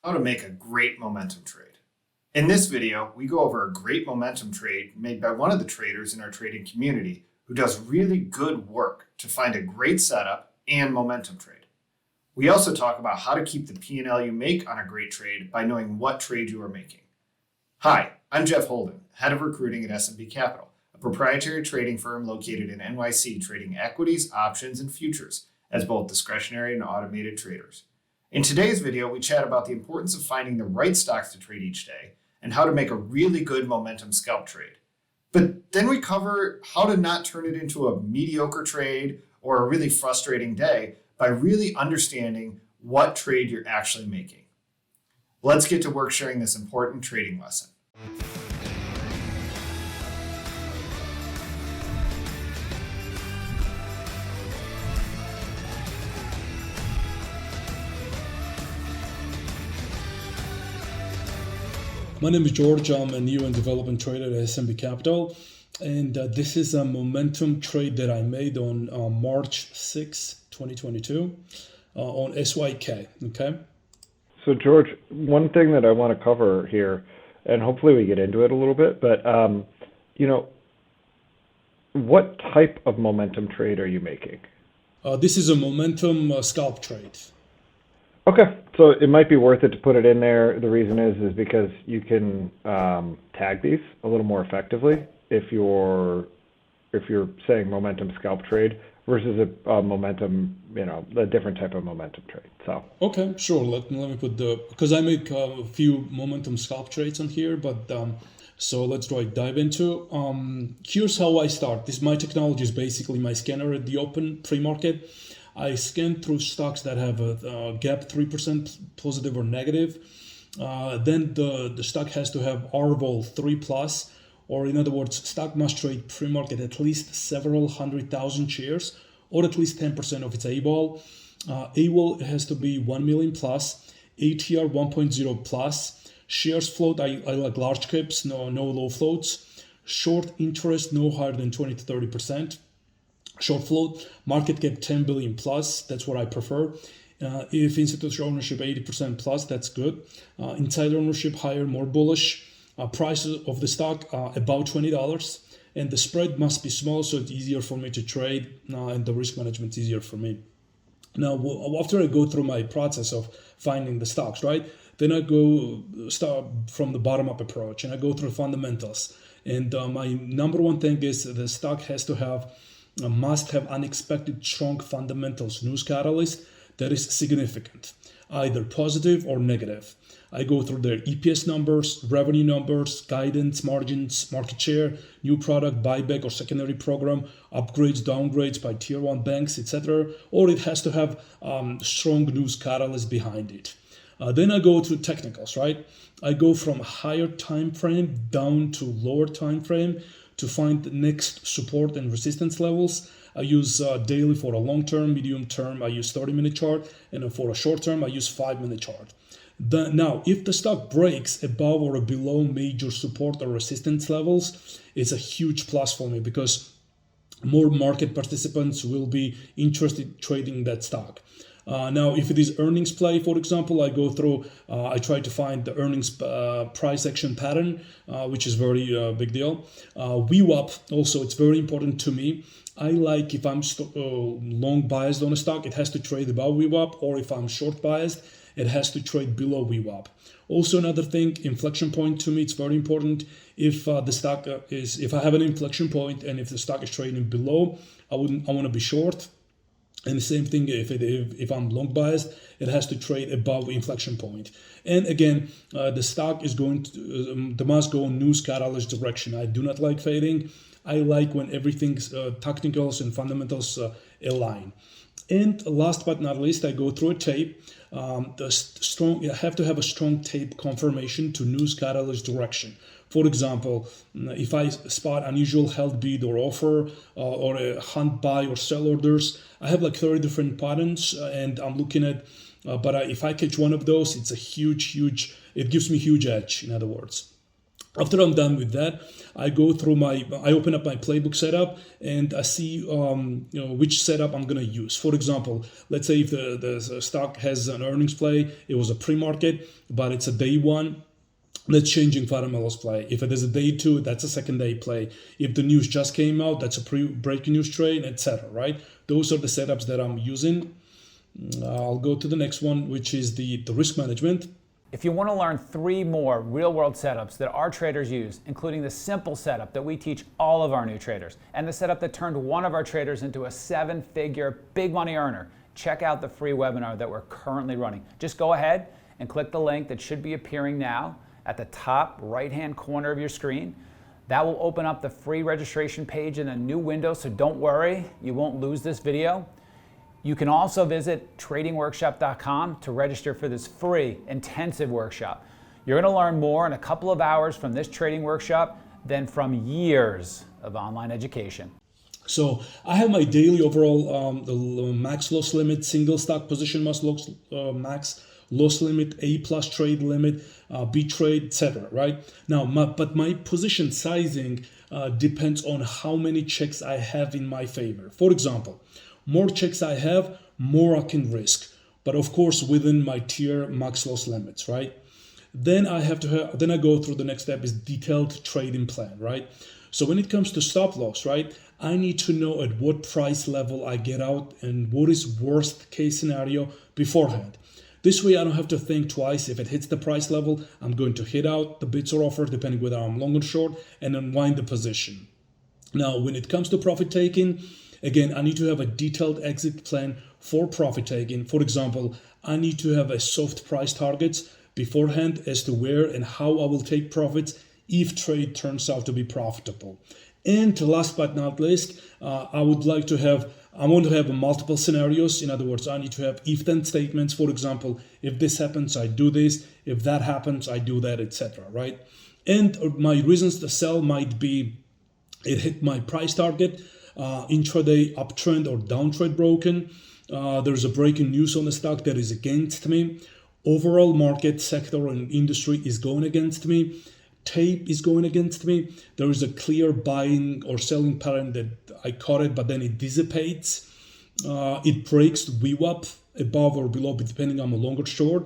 how to make a great momentum trade. In this video, we go over a great momentum trade made by one of the traders in our trading community who does really good work to find a great setup and momentum trade. We also talk about how to keep the P&L you make on a great trade by knowing what trade you are making. Hi, I'm Jeff Holden, Head of Recruiting at S&P Capital, a proprietary trading firm located in NYC trading equities, options, and futures as both discretionary and automated traders. In today's video, we chat about the importance of finding the right stocks to trade each day and how to make a really good momentum scalp trade. But then we cover how to not turn it into a mediocre trade or a really frustrating day by really understanding what trade you're actually making. Let's get to work sharing this important trading lesson. My name is George. I'm a new and development trader at S&P Capital, and this is a momentum trade that I made on March 6, 2022 on SYK, okay? So George, one thing that I want to cover here, and hopefully we get into it a little bit, but what type of momentum trade are you making? This is a momentum scalp trade. Okay, so it might be worth it to put it in there. The reason is because you can tag these a little more effectively if you're saying momentum scalp trade versus a momentum, a different type of momentum trade. So okay, sure. Let me put because I make a few momentum scalp trades on here, but so let's dive into. Here's how I start. My technology is basically my scanner at the open pre-market. I scan through stocks that have a gap 3% positive or negative. Then the stock has to have RVOL 3+, or in other words, stock must trade pre-market at least several 100,000 shares, or at least 10% of its AVOL. AVOL has to be 1 million plus, ATR 1.0 plus. Shares float, I like large caps, no low floats. Short interest, no higher than 20 to 30%. Short float, market cap 10 billion plus, that's what I prefer. If institutional ownership 80% plus, that's good. Insider ownership higher, more bullish. Price of the stock about $20. And the spread must be small, so it's easier for me to trade, and the risk management is easier for me. Now, after I go through my process of finding the stocks, right, then I start from the bottom-up approach, and I go through fundamentals. And my number one thing is the stock must have unexpected strong fundamentals, news catalyst that is significant, either positive or negative. I go through their EPS numbers, revenue numbers, guidance, margins, market share, new product, buyback or secondary program, upgrades, downgrades by tier 1 banks, etc. Or it has to have strong news catalyst behind it. Then I go to technicals, right? I go from higher time frame down to lower time frame to find the next support and resistance levels. I use daily for a long term, medium term, I use 30-minute chart, and for a short term, I use 5-minute chart. Now, if the stock breaks above or below major support or resistance levels, it's a huge plus for me because more market participants will be interested in trading that stock. Now, if it is earnings play, for example, I go through, I try to find the earnings price action pattern, which is very big deal. VWAP, also, it's very important to me. I like if I'm long biased on a stock, it has to trade above VWAP, or if I'm short biased, it has to trade below VWAP. Also, another thing, inflection point to me, it's very important. If the stock if I have an inflection point and if the stock is trading below, I want to be short. And the same thing, if I'm long biased, it has to trade above inflection point. And again, the stock is the must go in news catalyst direction. I do not like fading. I like when everything's technicals and fundamentals align. And last but not least, I go through a tape. You have to have a strong tape confirmation to news catalyst direction. For example, if I spot unusual held bid or offer or a hunt buy or sell orders, I have like 30 different patterns and I'm looking at, but if I catch one of those, it's a huge, it gives me huge edge, in other words. After I'm done with that, I open up my playbook setup and I see which setup I'm gonna use. For example, let's say if the stock has an earnings play, it was a pre-market, but it's a day one. That's changing fundamentals play. If it is a day two, that's a second day play. If the news just came out, that's a breaking news trade, etc. Right? Those are the setups that I'm using. I'll go to the next one, which is the risk management. If you want to learn 3 more real-world setups that our traders use, including the simple setup that we teach all of our new traders, and the setup that turned one of our traders into a 7-figure big money earner, check out the free webinar that we're currently running. Just go ahead and click the link that should be appearing now at the top right-hand corner of your screen. That will open up the free registration page in a new window, so don't worry, you won't lose this video. You can also visit tradingworkshop.com to register for this free intensive workshop. You're going to learn more in a couple of hours from this trading workshop than from years of online education. So I have my daily overall max loss limit, single stock position max loss limit, A plus trade limit, B trade, etc. Right now, but my position sizing depends on how many checks I have in my favor. For example, more checks I have, more I can risk, but of course within my tier max loss limits, right? Then I go through the next step is detailed trading plan, right? So when it comes to stop loss, right, I need to know at what price level I get out and what is worst case scenario beforehand. This way I don't have to think twice. If it hits the price level, I'm going to hit out the bids or offers depending whether I'm long or short and unwind the position. Now, when it comes to profit taking, again, I need to have a detailed exit plan for profit taking. For example, I need to have a soft price targets beforehand as to where and how I will take profits if trade turns out to be profitable. And last but not least, I want to have multiple scenarios. In other words, I need to have if-then statements. For example, if this happens, I do this. If that happens, I do that, etc. Right? And my reasons to sell might be it hit my price target, intraday uptrend or downtrend broken. There's a breaking news on the stock that is against me. Overall market sector and industry is going against me. Tape is going against me. There is a clear buying or selling pattern that I caught it, but then it dissipates. It breaks the VWAP above or below, depending on a long or short.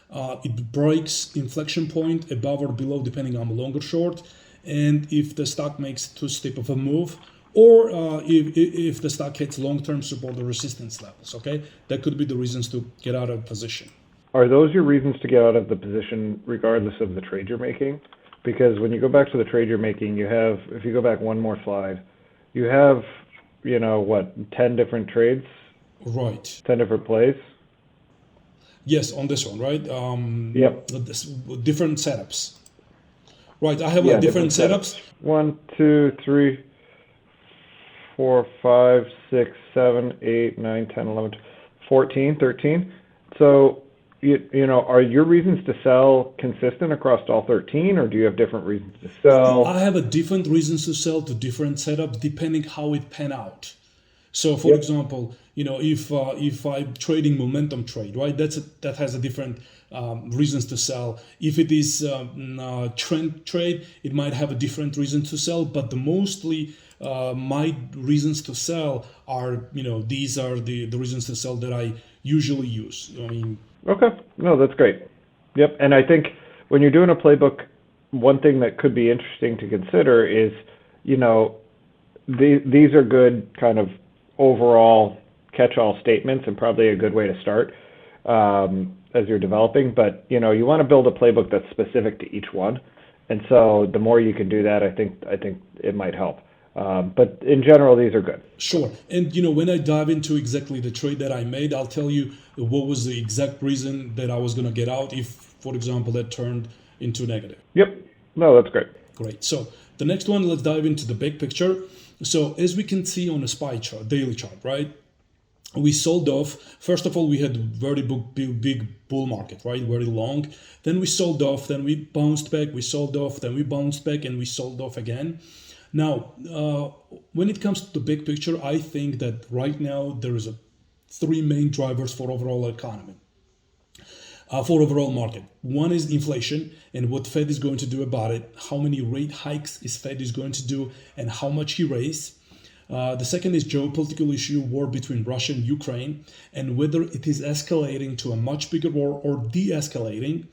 It breaks inflection point above or below, depending on a long or short. And if the stock makes too steep of a move, or if the stock hits long-term support or resistance levels, okay? That could be the reasons to get out of position. Are those your reasons to get out of the position regardless of the trade you're making? Because when you go back to the trade you're making, you have, if you go back one more slide, you have, 10 different trades? Right. 10 different plays? Yes, on this one, right? Yep. Different setups. Right, I have different setups. 1, 2, 3, 4, 5, 6, 7, 8, 9, 10, 11, 14, 13. So, are your reasons to sell consistent across all 13, or do you have different reasons to sell? I have a different reasons to sell to different setups depending how it pan out. So, for example, if I'm trading momentum trade, right, that has a different reasons to sell. If it is trend trade, it might have a different reason to sell, but mostly my reasons to sell are, these are the reasons to sell that I usually use. Okay. No, that's great. Yep. And I think when you're doing a playbook, one thing that could be interesting to consider is, these are good kind of overall catch-all statements and probably a good way to start as you're developing. But, you want to build a playbook that's specific to each one. And so the more you can do that, I think it might help. But in general, these are good. Sure. And, when I dive into exactly the trade that I made, I'll tell you what was the exact reason that I was going to get out if, for example, that turned into negative. Yep. No, that's great. Great. So the next one, let's dive into the big picture. So as we can see on a SPY chart, daily chart, right? We sold off. First of all, we had a very big bull market, right? Very long. Then we sold off. Then we bounced back. We sold off. Then we bounced back and we sold off again. Now, when it comes to the big picture, I think that right now there is 3 main drivers for overall economy. for overall market. One is inflation and what Fed is going to do about it, how many rate hikes is Fed is going to do, and how much he raise. The second is geopolitical issue, war between Russia and Ukraine, and whether it is escalating to a much bigger war or de-escalating,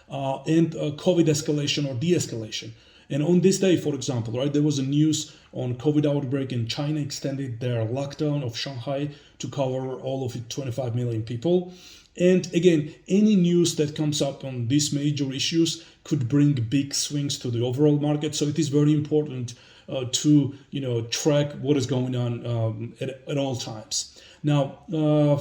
and COVID escalation or de-escalation. And on this day, for example, right, there was a news on COVID outbreak and China extended their lockdown of Shanghai to cover all of it, 25 million people. And again, any news that comes up on these major issues could bring big swings to the overall market. So it is very important to track what is going on at all times. Now,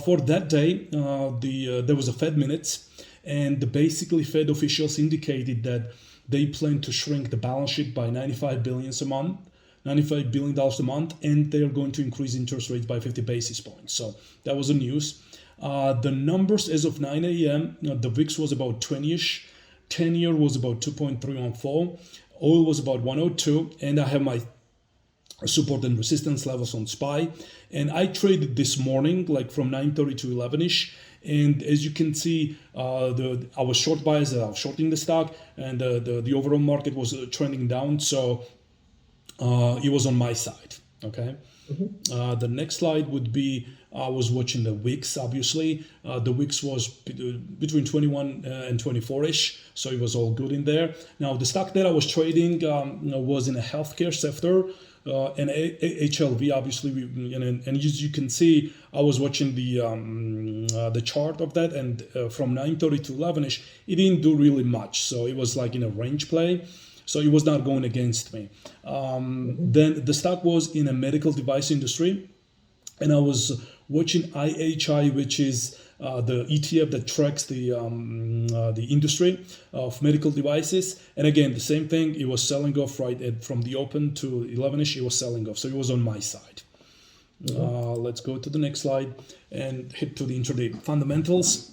for that day, there was a Fed minutes, and basically Fed officials indicated that they plan to shrink the balance sheet by $95 billion a month, and they are going to increase interest rates by 50 basis points. So that was the news. The numbers as of 9 a.m., the VIX was about 20-ish, 10-year was about 2.314, oil was about 102, and I have my support and resistance levels on SPY. And I traded this morning, like from 9:30 to 11-ish. And as you can see, I was short biased, I was shorting the stock, and the overall market was trending down. So it was on my side, okay? The next slide would be, I was watching the wicks, obviously. The wicks was between 21 and 24-ish, so it was all good in there. Now, the stock that I was trading was in a healthcare sector, and HLV, obviously, and as you can see, I was watching the chart of that, and from 9:30 to 11-ish, it didn't do really much, so it was like in a range play. So it was not going against me. Then the stock was in a medical device industry, and I was watching IHI, which is the ETF that tracks the industry of medical devices. And again, the same thing, it was selling off from the open to 11-ish, it was selling off. So it was on my side. Let's go to the next slide and hit to the intraday fundamentals.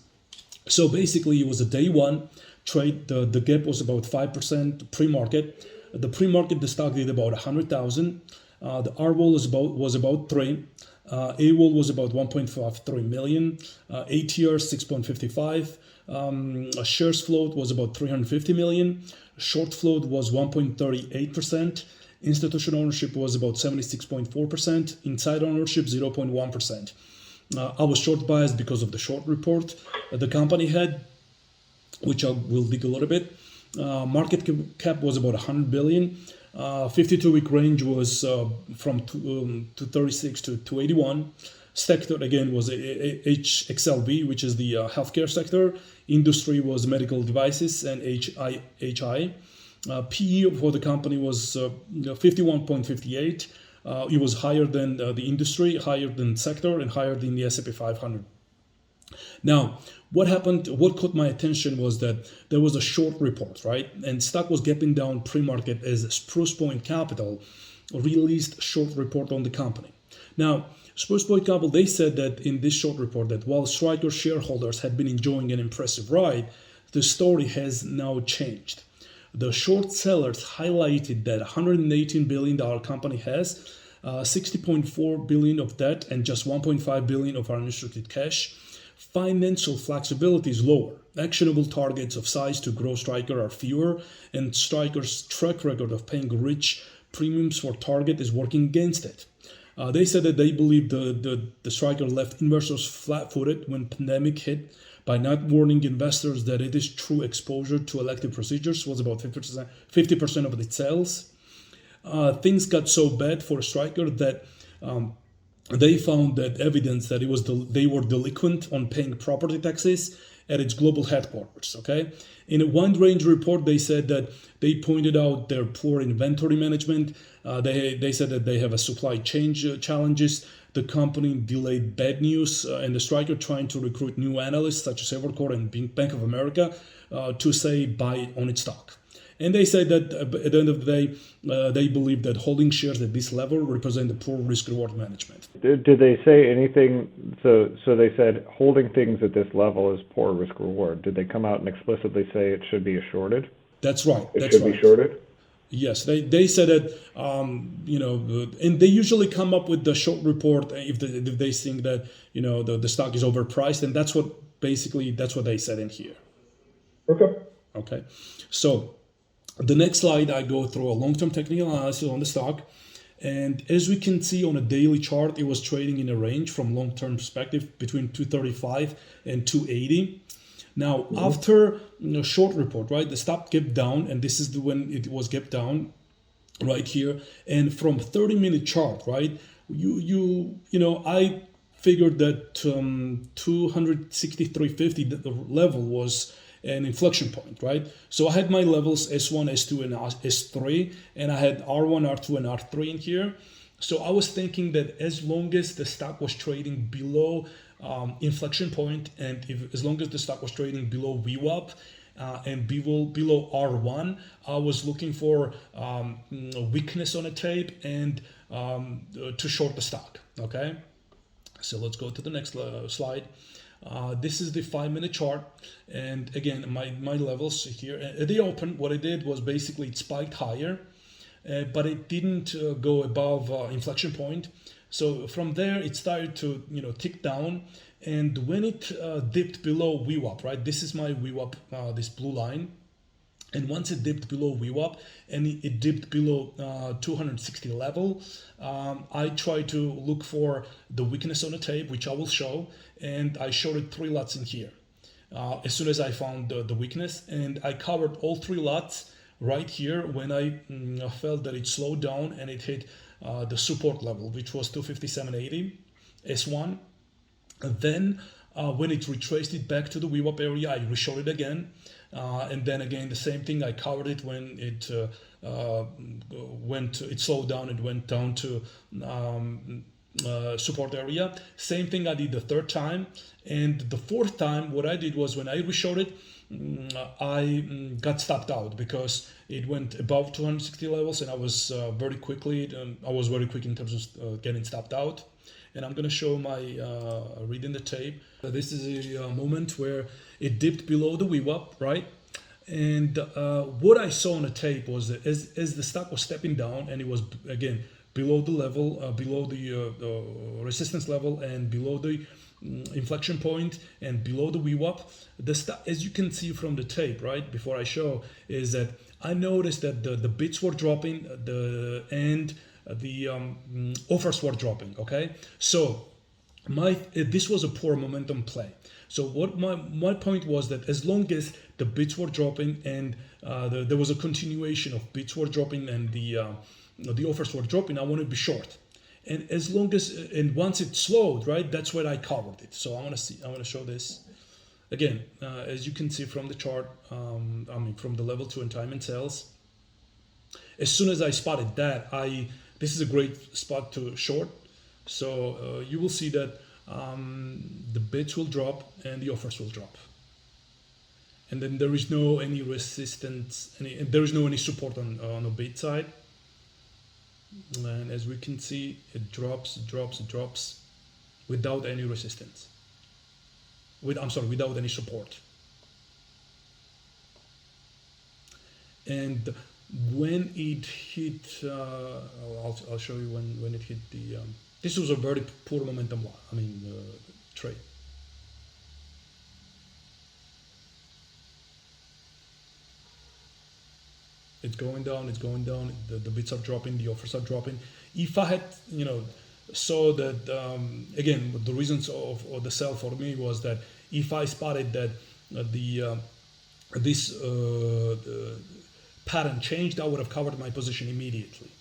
So basically, it was a day one trade. The gap was about 5% pre-market. The pre-market, the stock did about 100,000. The R-wall was about 3. A-wall was about 1.53 million. ATR 6.55. Shares float was about 350 million. Short float was 1.38%. Institutional ownership was about 76.4%. Inside ownership 0.1%. I was short biased because of the short report the company had, which I will dig a little bit. Market cap was about 100 billion. 52-week range was from 236 to 281. Sector again was HXLV, which is the healthcare sector. Industry was medical devices and HI. PE for the company was 51.58. It was higher than the industry, higher than sector, and higher than the S&P 500. Now, what happened, what caught my attention was that there was a short report, right? And stock was gapping down pre-market as Spruce Point Capital released short report on the company. Now, Spruce Point Capital, they said that in this short report that while Stryker shareholders had been enjoying an impressive ride, the story has now changed. The short sellers highlighted that $118 billion company has 60.4 billion of debt and just 1.5 billion of unrestricted cash. Financial flexibility is lower. Actionable targets of size to grow Stryker are fewer, and Stryker's track record of paying rich premiums for target is working against it. They said that they believe the Stryker left investors flat-footed when pandemic hit by not warning investors that it is true exposure to elective procedures was about 50% of its sales. Things got so bad for Stryker that they found that evidence that they were delinquent on paying property taxes at its global headquarters. Okay, in a wide range report, they said that they pointed out their poor inventory management. They said that they have a supply chain challenges. The company delayed bad news, and the Stryker trying to recruit new analysts such as Evercore and Bank of America to say buy on its stock. And they said that at the end of the day, they believe that holding shares at this level represent a poor risk-reward management. Did they say anything? So they said holding things at this level is poor risk-reward. Did they come out and explicitly say it should be shorted? That's right. It should be shorted? Yes, they said that, and they usually come up with the short report if they think that, the stock is overpriced, and that's what they said in here. Okay. Okay, so the next slide, I go through a long-term technical analysis on the stock. And as we can see on a daily chart, it was trading in a range from long-term perspective between 235 and 280. Now, after short report, right, the stock gapped down, and this is the when it was gapped down right here. And from 30-minute chart, right, I figured that 263.50, the level was an inflection point, right? So I had my levels S1, S2, and S3, and I had R1, R2, and R3 in here. So I was thinking that as long as the stock was trading below inflection point, and as long as the stock was trading below VWAP, and below R1, I was looking for weakness on a tape and to short the stock. Okay, so let's go to the next slide. This is the 5-minute chart, and again, my levels here. At the open, what I did was basically it spiked higher, but it didn't go above inflection point. So from there, it started to tick down, and when it dipped below VWAP, right? This is my VWAP, this blue line. And once it dipped below VWAP and it dipped below 260 level, I tried to look for the weakness on the tape, which I will show, and I shorted 3 lots in here. As soon as I found the weakness, and I covered all 3 lots right here when I felt that it slowed down and it hit the support level, which was 257.80 S1. And then when it retraced it back to the VWAP area, I reshorted again. And then again, the same thing, I covered it when it it slowed down, it went down to support area. Same thing I did the 3rd time. And the 4th time, what I did was when I reshorted, I got stopped out because it went above 260 levels, and I was very quick in terms of getting stopped out. And I'm going to show my reading the tape. This is a moment where it dipped below the VWAP, right? And what I saw on the tape was that as the stock was stepping down, and it was again below the level, below the resistance level, and below the inflection point, and below the VWAP, the stock, as you can see from the tape, right? Before I show, is that I noticed that the bids were dropping, the offers were dropping. Okay, so this was a poor momentum play. So what my point was that as long as the bids were dropping and there was a continuation of bids were dropping and the offers were dropping, I wanted to be short. And as long as once it slowed, right, that's where I covered it. So I want to show this again. As you can see from the chart, from the level 2 and time and sales. As soon as I spotted that, this is a great spot to short. So you will see that the bids will drop and the offers will drop. And then there is no any resistance, there is no any support on the bid side. And as we can see, it drops without any resistance. Without any support. And when it hit, I'll show you when it hit the. This was a very poor momentum trade. It's going down. The bids are dropping. The offers are dropping. If I had, saw that again, the reasons of the sell for me was that if I spotted that this pattern changed, I would have covered my position immediately.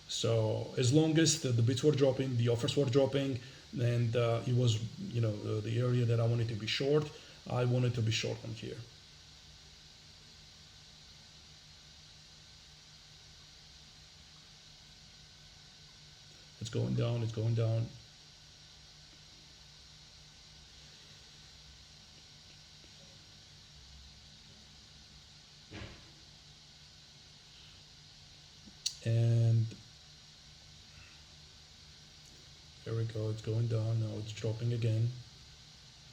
So as long as the bids were dropping, the offers were dropping, and it was the area that I wanted to be short, I wanted to be short on here. It's going down. And there we go, it's going down, now it's dropping again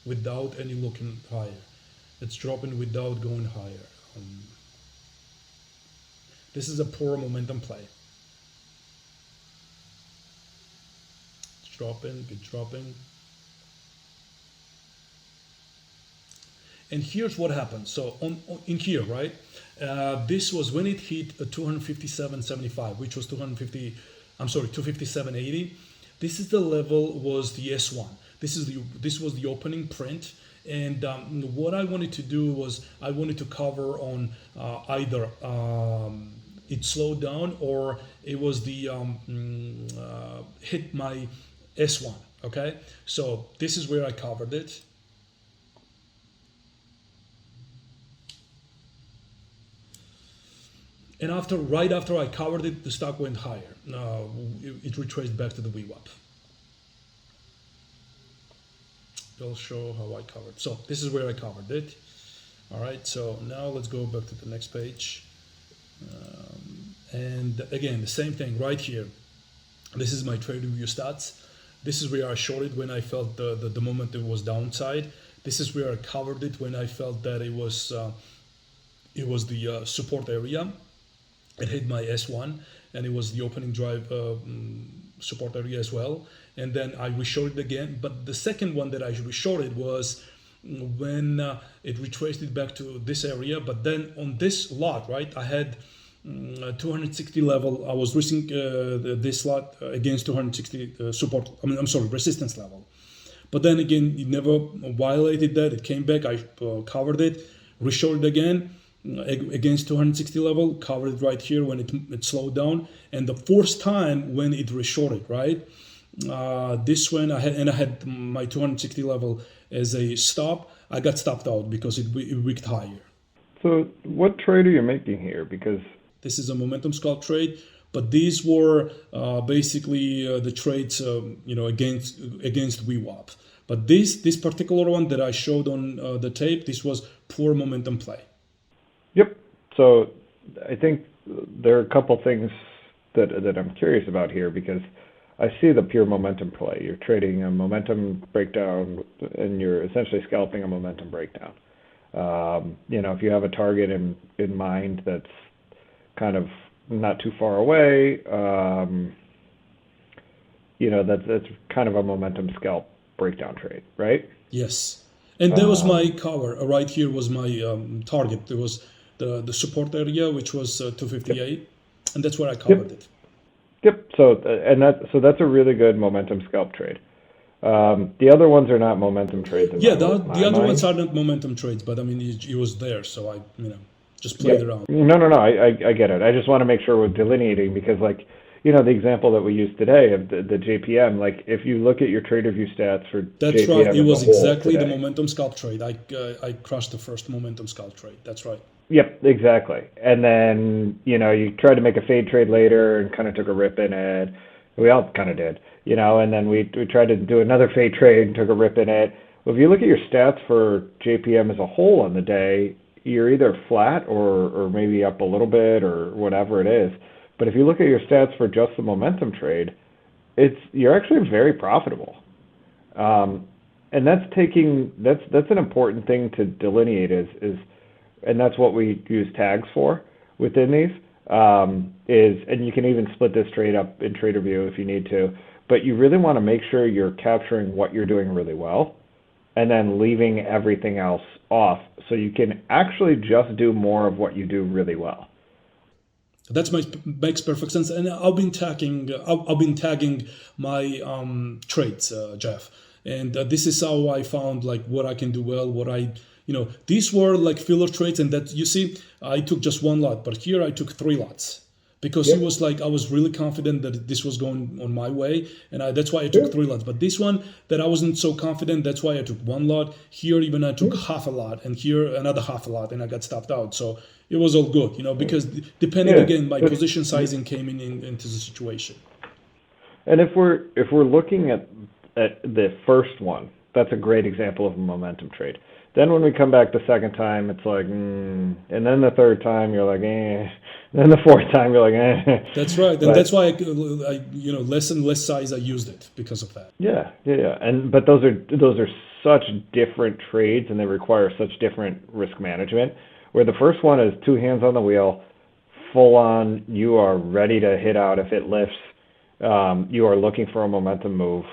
without any looking higher. It's dropping without going higher. This is a poor momentum play. It's dropping. And here's what happened. So in here, right? This was when it hit 257.75, which was 257.80. This is the level, was the S1. This was the opening print. And what I wanted to do was I wanted to cover on either it slowed down or it was the hit my S1. Okay, so this is where I covered it. And right after I covered it, the stock went higher. It retraced back to the VWAP. I'll show how I covered. So this is where I covered it. All right, so now let's go back to the next page. And again, the same thing right here. This is my trade review stats. This is where I shorted when I felt the momentum was downside. This is where I covered it when I felt that it was the support area. It hit my S1 and it was the opening drive support area as well. And then I reshorted again. But the second one that I reshorted was when it retraced it back to this area. But then on this lot, right, I had 260 level. I was risking this lot against 260 resistance level. But then again, it never violated that. It came back. I covered it, reshorted again against 260 level, covered it right here when it slowed down. And the fourth time when it reshorted, right? This one I had my 260 level as a stop. I got stopped out because it wicked higher. So what trade are you making here? Because this is a momentum scalp trade, but these were basically the trades against VWAP. But this particular one that I showed on the tape, this was poor momentum play. Yep. So I think there are a couple things that I'm curious about here, because I see the pure momentum play. You're trading a momentum breakdown and you're essentially scalping a momentum breakdown. If you have a target in mind that's kind of not too far away, that's kind of a momentum scalp breakdown trade, right? Yes. And that was my cover. Right here was my target. There was the support area, which was 258, yep. And that's where I covered it. Yep. So that's a really good momentum scalp trade. The other ones are not momentum trades. Yeah, the other ones are not momentum trades, but I mean, it was there, so I just played around. No, I get it. I just want to make sure we're delineating, because the example that we used today of the JPM, if you look at your trade review stats for that's JPM, right. It was exactly today, the momentum scalp trade. I crushed the first momentum scalp trade. That's right. Yep, exactly. And then, you tried to make a fade trade later and kind of took a rip in it. We all kind of did, and then we tried to do another fade trade and took a rip in it. Well, if you look at your stats for JPM as a whole on the day, you're either flat or maybe up a little bit or whatever it is. But if you look at your stats for just the momentum trade, you're actually very profitable. And that's an important thing to delineate is and that's what we use tags for within these, and you can even split this trade up in trade review if you need to, but you really want to make sure you're capturing what you're doing really well and then leaving everything else off so you can actually just do more of what you do really well. That makes perfect sense, and I've been tagging my trades, Jeff, and this is how I found what I can do well, what I. These were filler trades, and that you see, I took just one lot, but here I took 3 lots because it was I was really confident that this was going on my way, and that's why I took 3 lots. But this one that I wasn't so confident, that's why I took 1 lot. Here even I took half a lot, and here another half a lot, and I got stopped out. So it was all good, because depending again, my position sizing came into the situation. And if we're looking at the first one, that's a great example of a momentum trade. Then when we come back the second time, it's and then the third time you're and then the fourth time you're That's right, and that's why I less and less size I used it because of that. Yeah, but those are such different trades, and they require such different risk management. Where the first one is 2 hands on the wheel, full on, you are ready to hit out if it lifts. You are looking for a momentum move.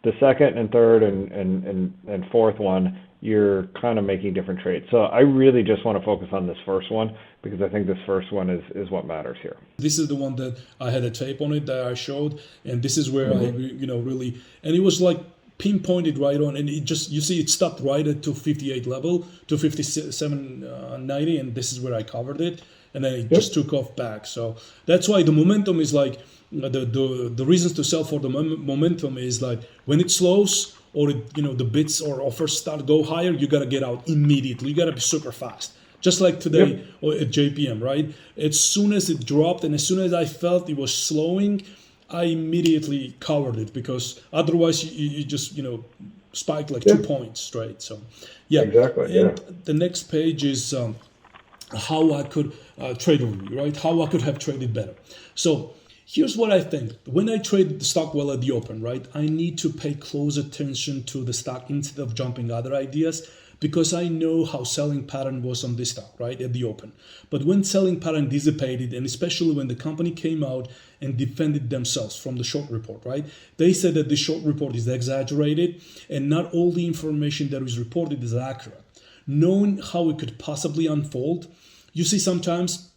The second and third and fourth one, you're kind of making different trades. So I really just want to focus on this first one because I think this first one is what matters here. This is the one that I had a tape on it that I showed, and this is where I, really, and it was like pinpointed right on, and it just, you see, it stopped right at 258 level, 257.90, and this is where I covered it, and then it just took off back. So that's why the momentum is like the reasons to sell for the momentum is like when it slows or the bids or offers start go higher, you got to get out immediately. You got to be super fast. Just like today or at JPM, right? As soon as it dropped and as soon as I felt it was slowing, I immediately covered it because otherwise you just, spike like 2 points straight. So, Exactly. And the next page is how I could trade overview, right? How I could have traded better. So here's what I think. When I trade the stock well at the open, right, I need to pay close attention to the stock instead of jumping other ideas because I know how selling pattern was on this stock, right, at the open. But when selling pattern dissipated, and especially when the company came out and defended themselves from the short report, right, they said that the short report is exaggerated and not all the information that is reported is accurate. Knowing how it could possibly unfold, you see sometimes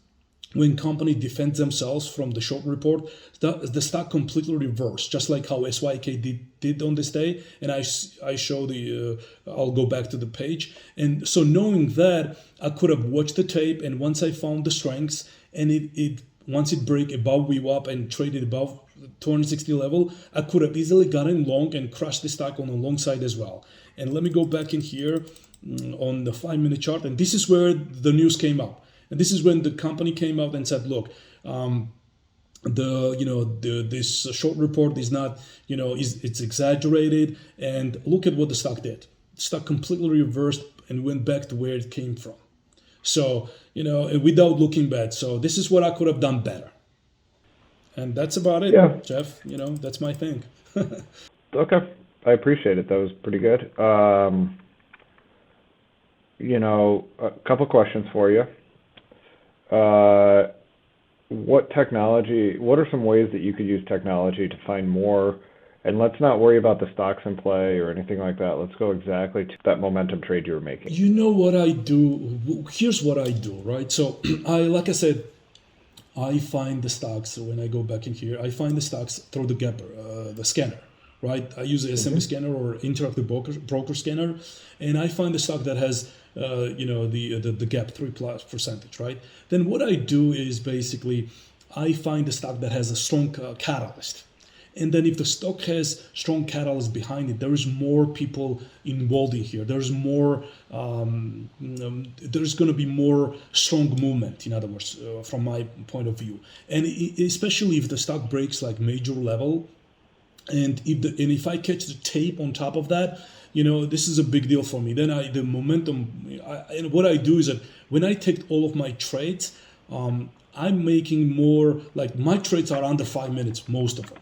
when company defends themselves from the short report, the stock completely reversed, just like how SYK did on this day. And I show I'll go back to the page. And so knowing that, I could have watched the tape, and once I found the strengths, and once it break above VWAP and traded above 260 level, I could have easily gotten long and crushed the stock on the long side as well. And let me go back in here on the 5-minute chart, and this is where the news came out. And this is when the company came out and said, look, this short report is not, it's exaggerated. And look at what the stock did. The stock completely reversed and went back to where it came from. So, without looking back. So this is what I could have done better. And that's about it, Jeff. That's my thing. Okay. I appreciate it. That was pretty good. A couple questions for you. What are some ways that you could use technology to find more, and let's not worry about the stocks in play or anything like that. Let's go exactly to that momentum trade you were making. You know what I do? Here's what I do, right? So like I said, I find the stocks, so when I go back in here, I find the stocks through the gap, the scanner, right? I use the SMB scanner or interactive broker scanner, and I find the stock that has the gap 3+ percentage, right? Then what I do is basically I find the stock that has a strong catalyst. And then if the stock has strong catalyst behind it, there is more people involved in here. There's more, there's going to be more strong movement, in other words, from my point of view. And especially if the stock breaks like major level, and if I catch the tape on top of that, this is a big deal for me. Then the momentum, and what I do is that when I take all of my trades, I'm making more, like my trades are under 5 minutes, most of them.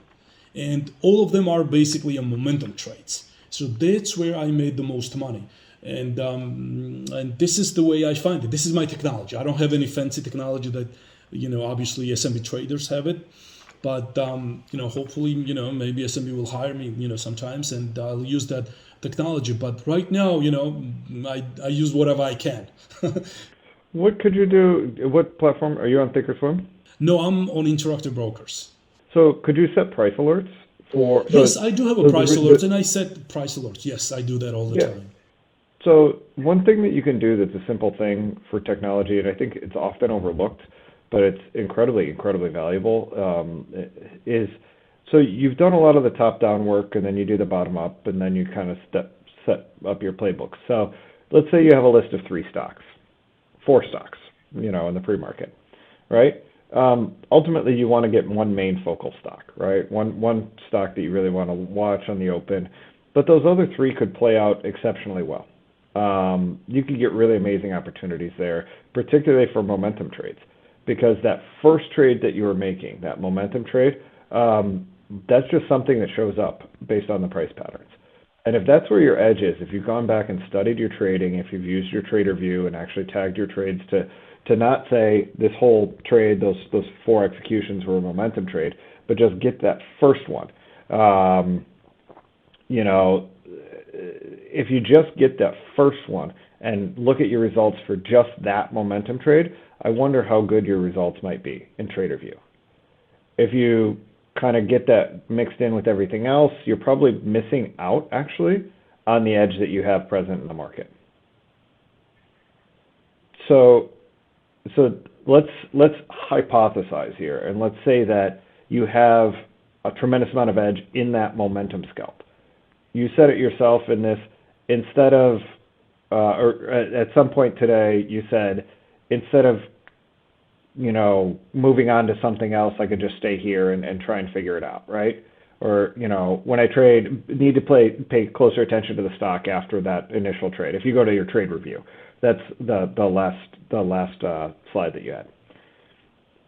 And all of them are basically a momentum trades. So that's where I made the most money. And this is the way I find it. This is my technology. I don't have any fancy technology that, obviously SMB traders have it. But, hopefully, maybe SMB will hire me, sometimes, and I'll use that technology. But right now, I use whatever I can. What could you do? What platform? Are you on Thinkorswim? No, I'm on Interactive Brokers. So could you set price alerts for? Yes, I do have a price alert, and I set price alerts. Yes, I do that all the time. So one thing that you can do that's a simple thing for technology, and I think it's often overlooked, but it's incredibly, incredibly valuable, is so you've done a lot of the top-down work, and then you do the bottom-up, and then you kind of set up your playbook. So let's say you have a list of 4 stocks, in the pre-market, right? Ultimately, you want to get one main focal stock, right? One stock that you really want to watch on the open, but those other 3 could play out exceptionally well. You could get really amazing opportunities there, particularly for momentum trades, because that first trade that you were making, that momentum trade, that's just something that shows up based on the price patterns. And if that's where your edge is, if you've gone back and studied your trading, if you've used your trader view and actually tagged your trades to not say this whole trade, those 4 executions were a momentum trade, but just get that first one, you know, if you just get that first one and look at your results for just that momentum trade, I wonder how good your results might be in TraderView. If you kind of get that mixed in with everything else, you're probably missing out actually on the edge that you have present in the market. So let's hypothesize here, and let's say that you have a tremendous amount of edge in that momentum scalp. You said it yourself in this, instead of, or at some point today, you said, instead of, you know, moving on to something else, I could just stay here and try and figure it out, right? Or, you know, when I trade, need to pay closer attention to the stock after that initial trade. If you go to your trade review, that's the last slide that you had.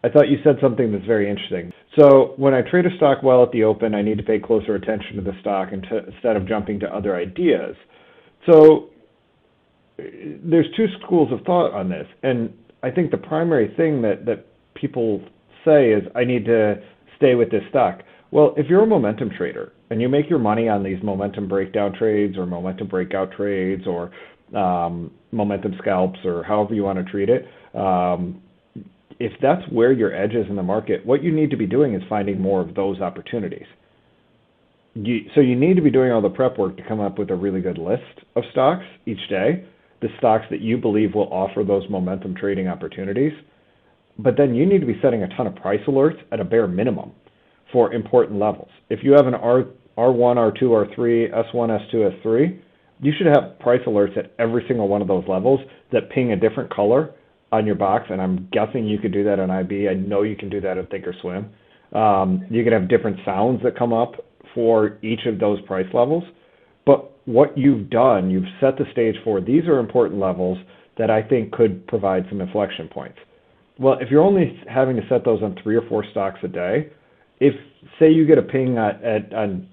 I thought you said something that's very interesting. So when I trade a stock well at the open, I need to pay closer attention to the stock instead of jumping to other ideas. So there's two schools of thought on this, and I think the primary thing that people say is, I need to stay with this stock. Well, if you're a momentum trader and you make your money on these momentum breakdown trades or momentum breakout trades or momentum scalps or however you want to treat it, if that's where your edge is in the market, what you need to be doing is finding more of those opportunities. So you need to be doing all the prep work to come up with a really good list of stocks each day, the stocks that you believe will offer those momentum trading opportunities. But then you need to be setting a ton of price alerts at a bare minimum for important levels. If you have an R1, R2, R3, S1, S2, S3, you should have price alerts at every single one of those levels that ping a different color on your box, and I'm guessing you could do that on IB. I know you can do that at Thinkorswim. You can have different sounds that come up for each of those price levels. But what you've done, you've set the stage for, these are important levels that I think could provide some inflection points. Well, if you're only having to set those on 3 or 4 stocks a day, if, say, you get a ping on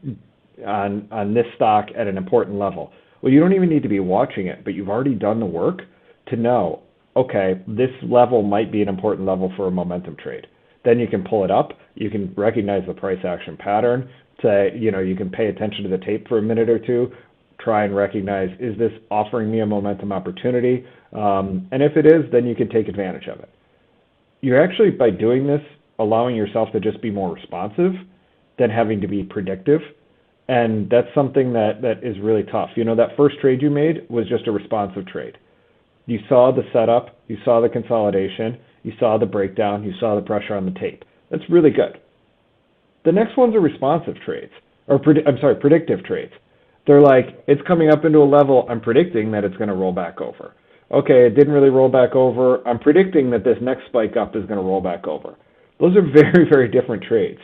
this stock at an important level, well, you don't even need to be watching it, but you've already done the work to know, okay, this level might be an important level for a momentum trade. Then you can pull it up. You can recognize the price action pattern. Say, you know, you can pay attention to the tape for a minute or two, try and recognize, is this offering me a momentum opportunity? And if it is, then you can take advantage of it. You're actually, by doing this, allowing yourself to just be more responsive than having to be predictive. And that's something that is really tough. You know, that first trade you made was just a responsive trade. You saw the setup, you saw the consolidation, you saw the breakdown, you saw the pressure on the tape. That's really good. The next ones are responsive trades, or predictive trades. They're like, it's coming up into a level, I'm predicting that it's going to roll back over. Okay, it didn't really roll back over. I'm predicting that this next spike up is going to roll back over. Those are very, very different trades.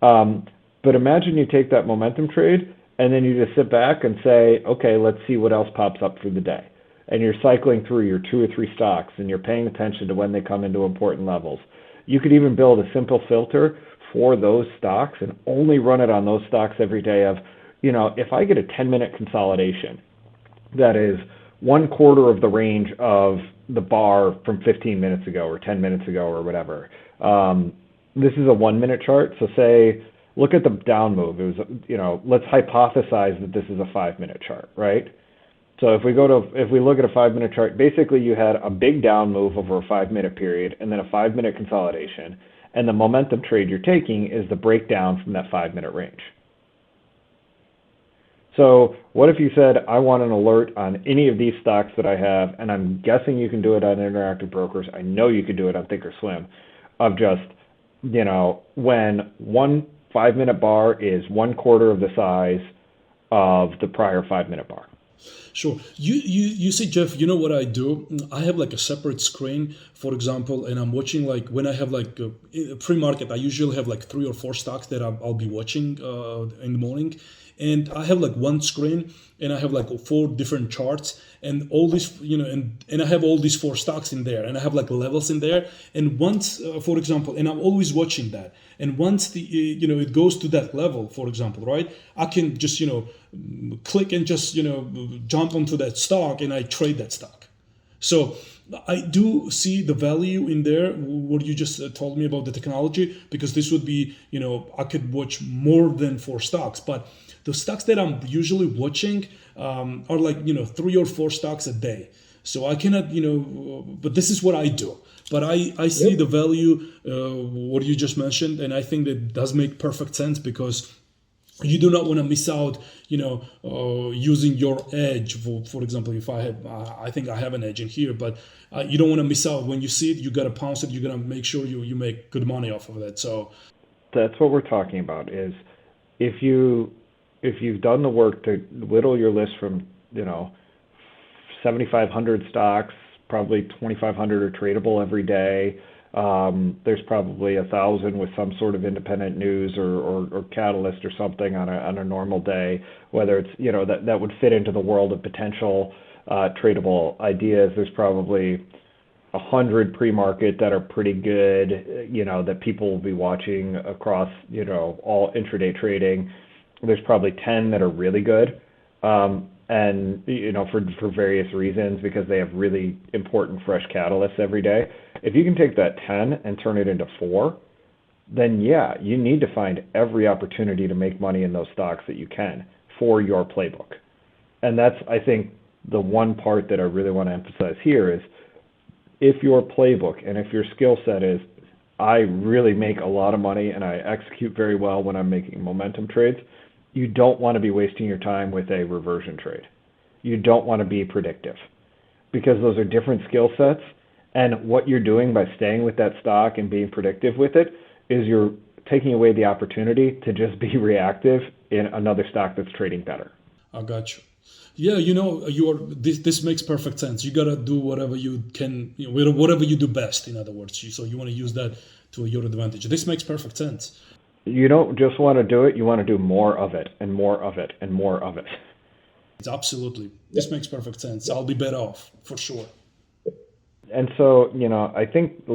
But imagine you take that momentum trade and then you just sit back and say, okay, let's see what else pops up for the day. And you're cycling through your 2 or 3 stocks and you're paying attention to when they come into important levels. You could even build a simple filter for those stocks and only run it on those stocks every day of, you know, if I get a 10-minute consolidation that is 1/4 of the range of the bar from 15 minutes ago or 10 minutes ago or whatever. This is a 1-minute chart. So say, look at the down move. It was, you know, let's hypothesize that this is a 5-minute chart, right? So if we look at a 5-minute chart, basically you had a big down move over a 5-minute period and then a 5-minute consolidation. And the momentum trade you're taking is the breakdown from that 5-minute range. So what if you said, I want an alert on any of these stocks that I have, and I'm guessing you can do it on Interactive Brokers. I know you could do it on Thinkorswim, of just, you know, when one 5-minute bar is 1/4 of the size of the prior 5-minute bar. Sure. You see, Jeff, you know what I do? I have like a separate screen, for example, and I'm watching, like, when I have like a pre-market, I usually have like 3 or 4 stocks that I'll be watching in the morning. And I have like one screen and I have like 4 different charts and all these, you know, and I have all these 4 stocks in there and I have like levels in there. And once, for example, and I'm always watching that. And once the, you know, it goes to that level, for example, right, I can just, you know, click and just, you know, jump onto that stock and I trade that stock. So I do see the value in there, what you just told me about the technology, because this would be, you know, I could watch more than 4 stocks. But The stocks that I'm usually watching are like 3 or 4 stocks a day. So I cannot, but this is what I do. But I see the value, what you just mentioned, and I think that does make perfect sense because you do not want to miss out, using your edge. For example, if I have, I think I have an edge in here, but you don't want to miss out. When you see it, you got to pounce it. You got to make sure you make good money off of that. So That's what we're talking about is if you've done the work to whittle your list from, 7,500 stocks, probably 2,500 are tradable every day. There's probably 1,000 with some sort of independent news or catalyst or something on a normal day, whether it's, that would fit into the world of potential tradable ideas. There's probably 100 pre-market that are pretty good, that people will be watching across, all intraday trading. There's probably 10 that are really good. And for various reasons, because they have really important fresh catalysts every day. If you can take that 10 and turn it into 4, then yeah, you need to find every opportunity to make money in those stocks that you can for your playbook. And that's, I think, the one part that I really want to emphasize here is if your playbook and if your skill set is, I really make a lot of money and I execute very well when I'm making momentum trades, you don't want to be wasting your time with a reversion trade. You don't want to be predictive because those are different skill sets. And what you're doing by staying with that stock and being predictive with it is you're taking away the opportunity to just be reactive in another stock that's trading better. I got you. Yeah, this makes perfect sense. You gotta do whatever you can, whatever you do best. In other words, so you want to use that to your advantage. This makes perfect sense. You don't just want to do it, you want to do more of it and more of it and more of it. Absolutely. This makes perfect sense. I'll be better off for sure. And so, I think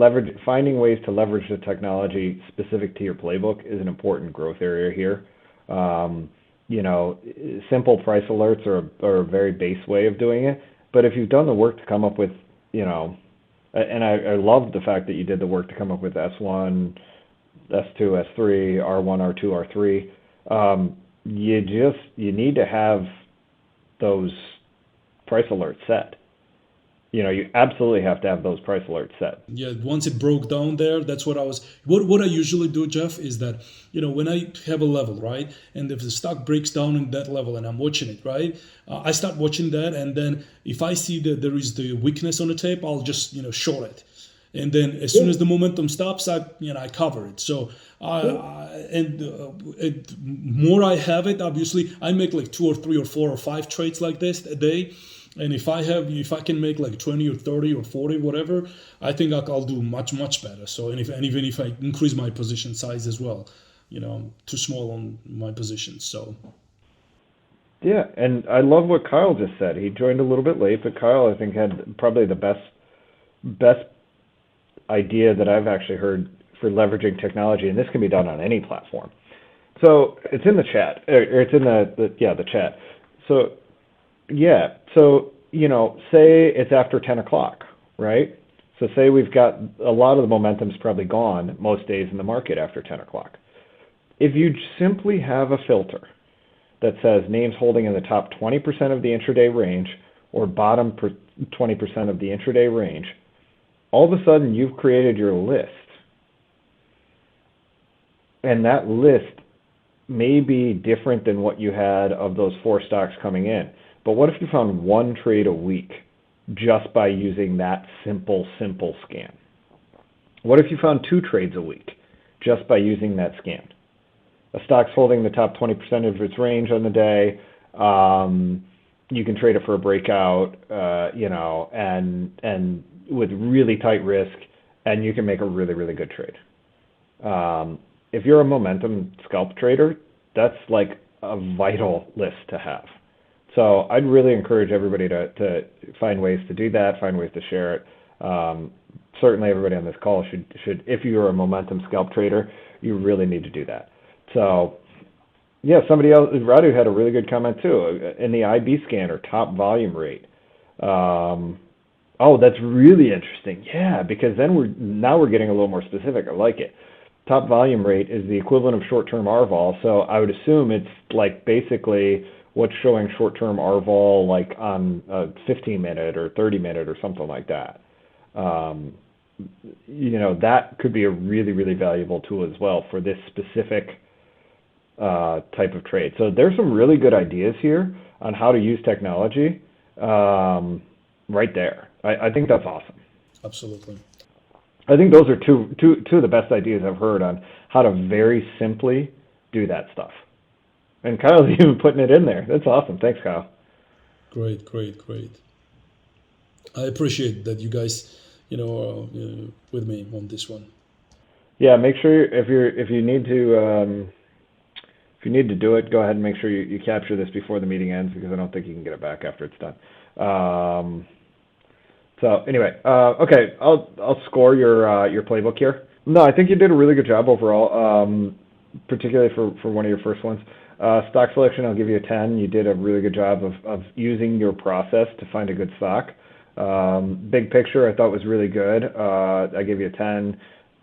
finding ways to leverage the technology specific to your playbook is an important growth area here. Simple price alerts are a very base way of doing it. But if you've done the work to come up with, and I love the fact that you did the work to come up with S1, S2, S3, R1, R2, R3. You need to have those price alerts set. You absolutely have to have those price alerts set. Yeah, once it broke down there, that's what what I usually do, Jeff, is that, when I have a level, right? And if the stock breaks down in that level and I'm watching it, right? I start watching that. And then if I see that there is the weakness on the tape, I'll just, short it. And then as soon as the momentum stops, I cover it. So, more I have it, obviously, I make like 2 or 3 or 4 or 5 trades like this a day. And if I can make like 20 or 30 or 40, whatever, I think I'll do much, much better. So, and even if I increase my position size as well, I'm too small on my positions. So. Yeah, and I love what Kyle just said. He joined a little bit late, but Kyle, I think, had probably the best idea that I've actually heard for leveraging technology, and this can be done on any platform. So it's in the chat, or it's in the chat. So say it's after 10 o'clock, right? So say we've got a lot of the momentum's probably gone most days in the market after 10 o'clock. If you simply have a filter that says names holding in the top 20% of the intraday range or bottom 20% of the intraday range, all of a sudden you've created your list. And that list may be different than what you had of those 4 stocks coming in. But what if you found 1 trade a week just by using that simple scan? What if you found 2 trades a week just by using that scan? A stock's holding the top 20% of its range on the day. You can trade it for a breakout, and with really tight risk, and you can make a really, really good trade. If you're a momentum scalp trader, that's like a vital list to have. So I'd really encourage everybody to find ways to do that, find ways to share it. Certainly everybody on this call should, if you're a momentum scalp trader, you really need to do that. So yeah, somebody else, Radu had a really good comment too. In the IB scanner, top volume rate. Oh, that's really interesting. Yeah, because then we're getting a little more specific. I like it. top volume rate is the equivalent of short-term RVol. So I would assume it's like basically what's showing short-term RVol like on a 15-minute or 30-minute or something like that. That could be a really, really valuable tool as well for this specific type of trade. So there's some really good ideas here on how to use technology right there. I think that's awesome. Absolutely. I think those are two of the best ideas I've heard on how to very simply do that stuff. And Kyle's even putting it in there. That's awesome. Thanks, Kyle. Great. I appreciate that you guys, are with me on this one. Yeah, make sure if you need to do it, go ahead and make sure you capture this before the meeting ends, because I don't think you can get it back after it's done. So anyway, okay, I'll score your playbook here. No, I think you did a really good job overall, particularly for one of your first ones. Stock selection, I'll give you a 10. You did a really good job of using your process to find a good stock. Big picture, I thought was really good. I gave you a 10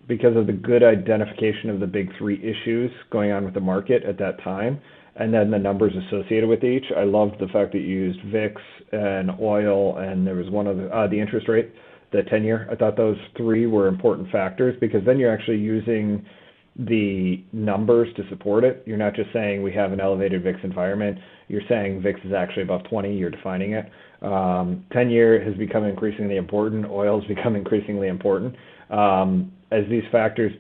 because of the good identification of the big three issues going on with the market at that time, and then the numbers associated with each. I loved the fact that you used VIX and oil, and there was one of the interest rate, the 10-year. I thought those three were important factors, because then you're actually using the numbers to support it. You're not just saying we have an elevated VIX environment. You're saying VIX is actually above 20. You're defining it. 10-year has become increasingly important. Oil has become increasingly important. As these factors,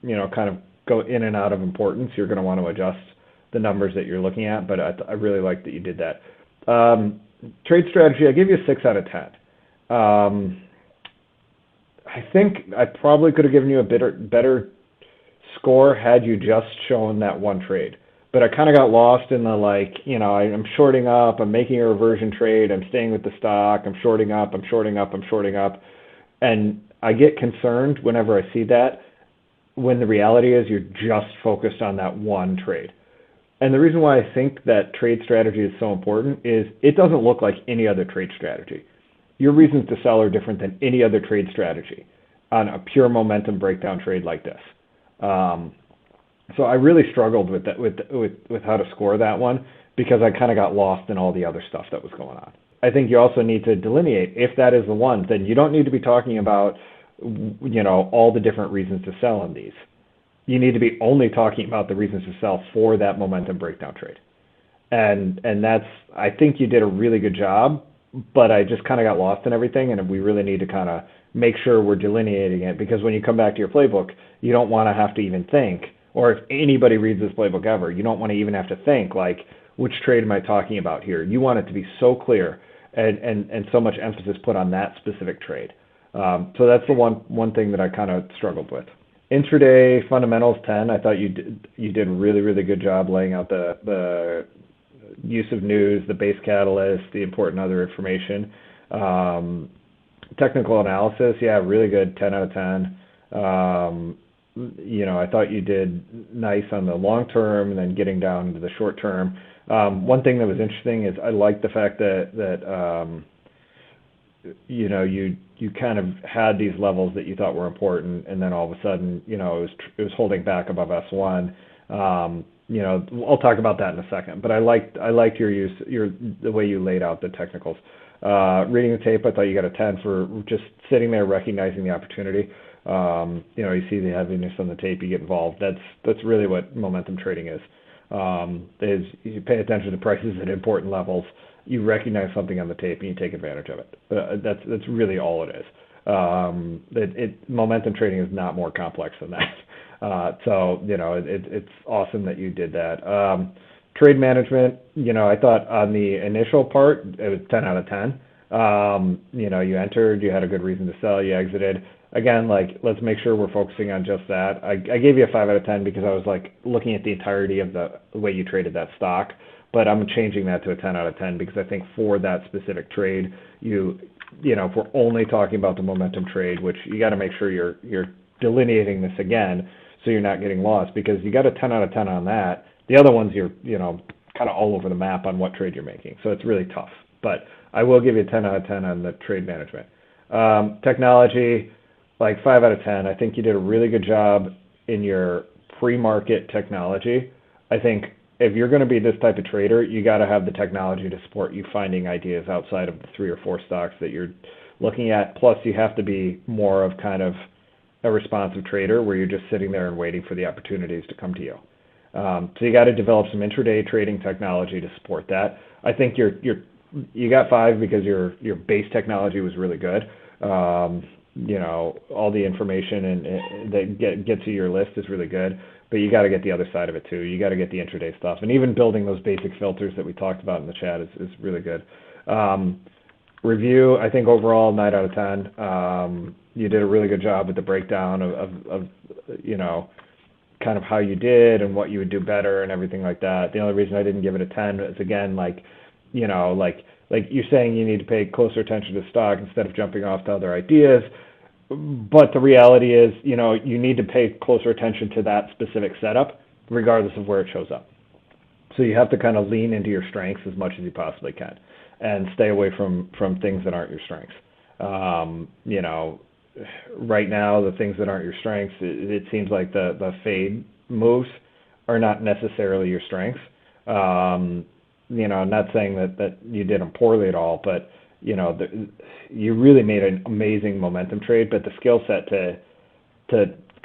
kind of go in and out of importance, you're going to want to adjust the numbers that you're looking at. But I really like that you did that. Trade strategy, I give you a 6 out of 10. I think I probably could have given you a better score had you just shown that one trade. But I kind of got lost in the I'm shorting up, I'm making a reversion trade, I'm staying with the stock, I'm shorting up, I'm shorting up, I'm shorting up. And I get concerned whenever I see that, when the reality is you're just focused on that one trade. And the reason why I think that trade strategy is so important is it doesn't look like any other trade strategy. Your reasons to sell are different than any other trade strategy on a pure momentum breakdown trade like this. So I really struggled with that, with how to score that one, because I kind of got lost in all the other stuff that was going on. I think you also need to delineate, if that is the one, then you don't need to be talking about, all the different reasons to sell in these. You need to be only talking about the reasons to sell for that momentum breakdown trade. And that's, I think you did a really good job, but I just kind of got lost in everything, and we really need to kind of make sure we're delineating it, because when you come back to your playbook, you don't want to have to even think, or if anybody reads this playbook ever, you don't want to even have to think, like, which trade am I talking about here? You want it to be so clear and so much emphasis put on that specific trade. So that's the one thing that I kind of struggled with. Intraday fundamentals 10. I thought you did a really, really good job laying out the use of news, the base catalyst, the important other information. Technical analysis, yeah, really good, 10 out of 10. I thought you did nice on the long term, and then getting down to the short term. One thing that was interesting is I liked the fact that you kind of had these levels that you thought were important, and then all of a sudden, it was holding back above S1. I'll talk about that in a second, but I liked the way you laid out the technicals. Reading the tape, I thought you got a 10 for just sitting there recognizing the opportunity. You see the heaviness on the tape, you get involved. That's really what momentum trading is you pay attention to prices at important levels, you recognize something on the tape, and you take advantage of it. That's really all it is. Momentum trading is not more complex than that. It's awesome that you did that. Trade management, I thought on the initial part, it was 10 out of 10. You entered, you had a good reason to sell, you exited. Again, let's make sure we're focusing on just that. I gave you a 5 out of 10 because I was looking at the entirety of the way you traded that stock, but I'm changing that to a 10 out of 10 because I think for that specific trade, if we're only talking about the momentum trade, which you got to make sure you're delineating this again so you're not getting lost, because you got a 10 out of 10 on that. The other ones you're kind of all over the map on what trade you're making, so it's really tough. But I will give you a 10 out of 10 on the trade management. Technology, 5 out of 10. I think you did a really good job in your pre-market technology. I think if you're going to be this type of trader, you got to have the technology to support you finding ideas outside of the 3 or 4 stocks that you're looking at. Plus, you have to be more of kind of a responsive trader where you're just sitting there and waiting for the opportunities to come to you. So you got to develop some intraday trading technology to support that. I think you got 5 because your base technology was really good. All the information and that gets you your list is really good, but you got to get the other side of it too. You got to get the intraday stuff, and even building those basic filters that we talked about in the chat is really good. Review, I think overall 9 out of 10. You did a really good job with the breakdown of kind of how you did and what you would do better and everything like that. The only reason I didn't give it a 10 is, again, like you're saying you need to pay closer attention to stock instead of jumping off to other ideas. But the reality is, you need to pay closer attention to that specific setup, regardless of where it shows up. So you have to kind of lean into your strengths as much as you possibly can and stay away from things that aren't your strengths. Right now, the things that aren't your strengths, it seems like the fade moves are not necessarily your strengths. I'm not saying that you did them poorly at all, but you really made an amazing momentum trade. But the skill set to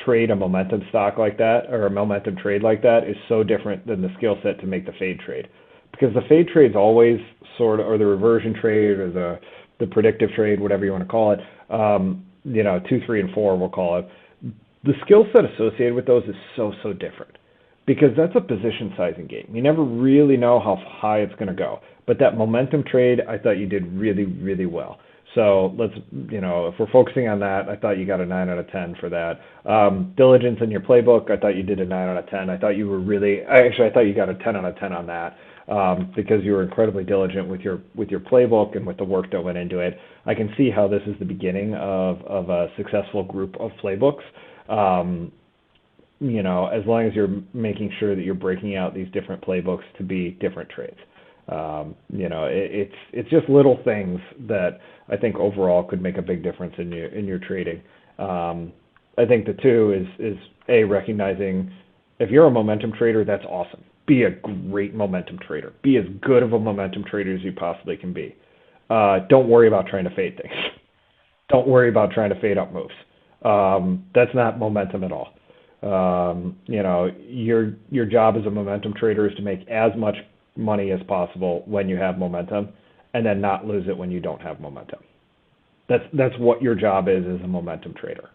trade a momentum stock like that or a momentum trade like that is so different than the skill set to make the fade trade, because the fade trade is always or the reversion trade or the predictive trade, whatever you want to call it. 2, 3, and 4, we'll call it. The skill set associated with those is so different, because that's a position sizing game. You never really know how high it's going to go. But that momentum trade, I thought you did really, really well. So let's, if we're focusing on that, I thought you got a 9 out of 10 for that. Diligence in your playbook, I thought you did a 9 out of 10. I thought you were I thought you got a 10 out of 10 on that, because you were incredibly diligent with your playbook and with the work that went into it. I can see how this is the beginning of a successful group of playbooks. As long as you're making sure that you're breaking out these different playbooks to be different trades. It's just little things that I think overall could make a big difference in your trading. I think the 2 is recognizing if you're a momentum trader, that's awesome. Be a great momentum trader. Be as good of a momentum trader as you possibly can be. Don't worry about trying to fade things. Don't worry about trying to fade up moves. That's not momentum at all. Your job as a momentum trader is to make as much money as possible when you have momentum, and then not lose it when you don't have momentum. That's what your job is as a momentum trader.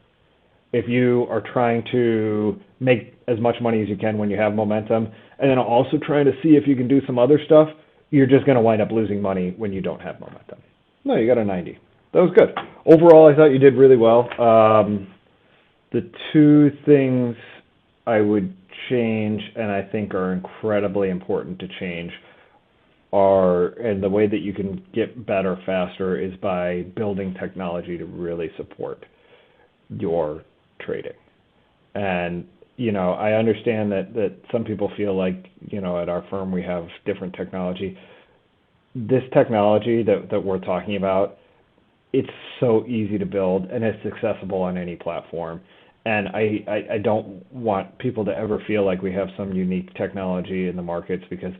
If you are trying to make as much money as you can when you have momentum, and then also trying to see if you can do some other stuff, you're just going to wind up losing money when you don't have momentum. No, you got a 90. That was good. Overall, I thought you did really well. The 2 things I would change, and I think are incredibly important to change, and the way that you can get better faster is by building technology to really support your trading. And I understand that some people feel like at our firm we have different technology. This technology that we're talking about, it's so easy to build and it's accessible on any platform. And I don't want people to ever feel like we have some unique technology in the markets, because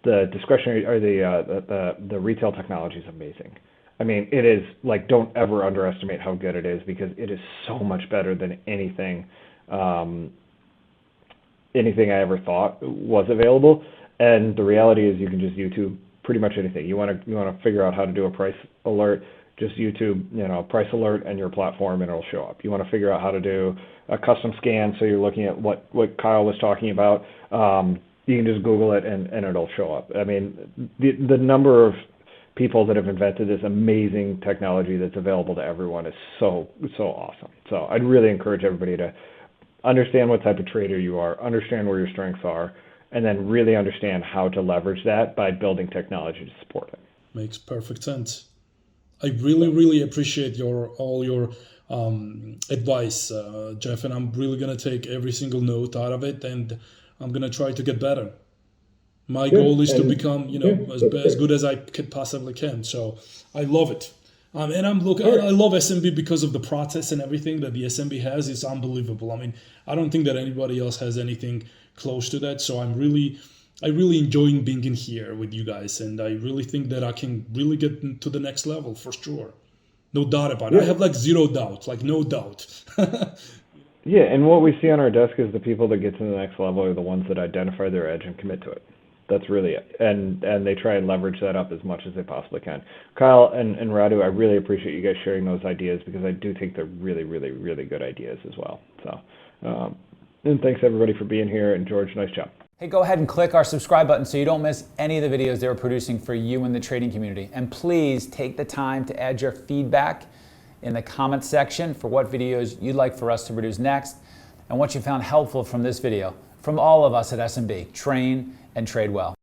the discretionary or the retail technology is amazing. I mean, it is like, don't ever underestimate how good it is, because it is so much better than anything I ever thought was available. And the reality is, you can just YouTube pretty much anything. You want to figure out how to do a price alert, just YouTube, price alert and your platform, and it'll show up. You want to figure out how to do a custom scan, so you're looking at what Kyle was talking about. You can just Google it and it'll show up. I mean, the number of people that have invented this amazing technology that's available to everyone is so awesome. So I'd really encourage everybody to understand what type of trader you are, understand where your strengths are, and then really understand how to leverage that by building technology to support it. Makes perfect sense. I really appreciate all your advice, Jeff, and I'm really going to take every single note out of it, and I'm going to try to get better. My goal is to become, as good as I possibly can. So I love it. And I love SMB because of the process and everything that the SMB has is unbelievable. I mean, I don't think that anybody else has anything close to that. So I really enjoying being in here with you guys, and I really think that I can really get to the next level for sure. No doubt about it. I have like zero doubt, like no doubt. Yeah, and what we see on our desk is the people that get to the next level are the ones that identify their edge and commit to it. That's really it. And they try and leverage that up as much as they possibly can. Kyle and Radu, I really appreciate you guys sharing those ideas because I do think they're really, really, really good ideas as well. So, and thanks everybody for being here. And George, nice job. Hey, go ahead and click our subscribe button so you don't miss any of the videos they're producing for you in the trading community. And please take the time to add your feedback in the comments section for what videos you'd like for us to produce next and what you found helpful from this video. From all of us at SMB, train and trade well.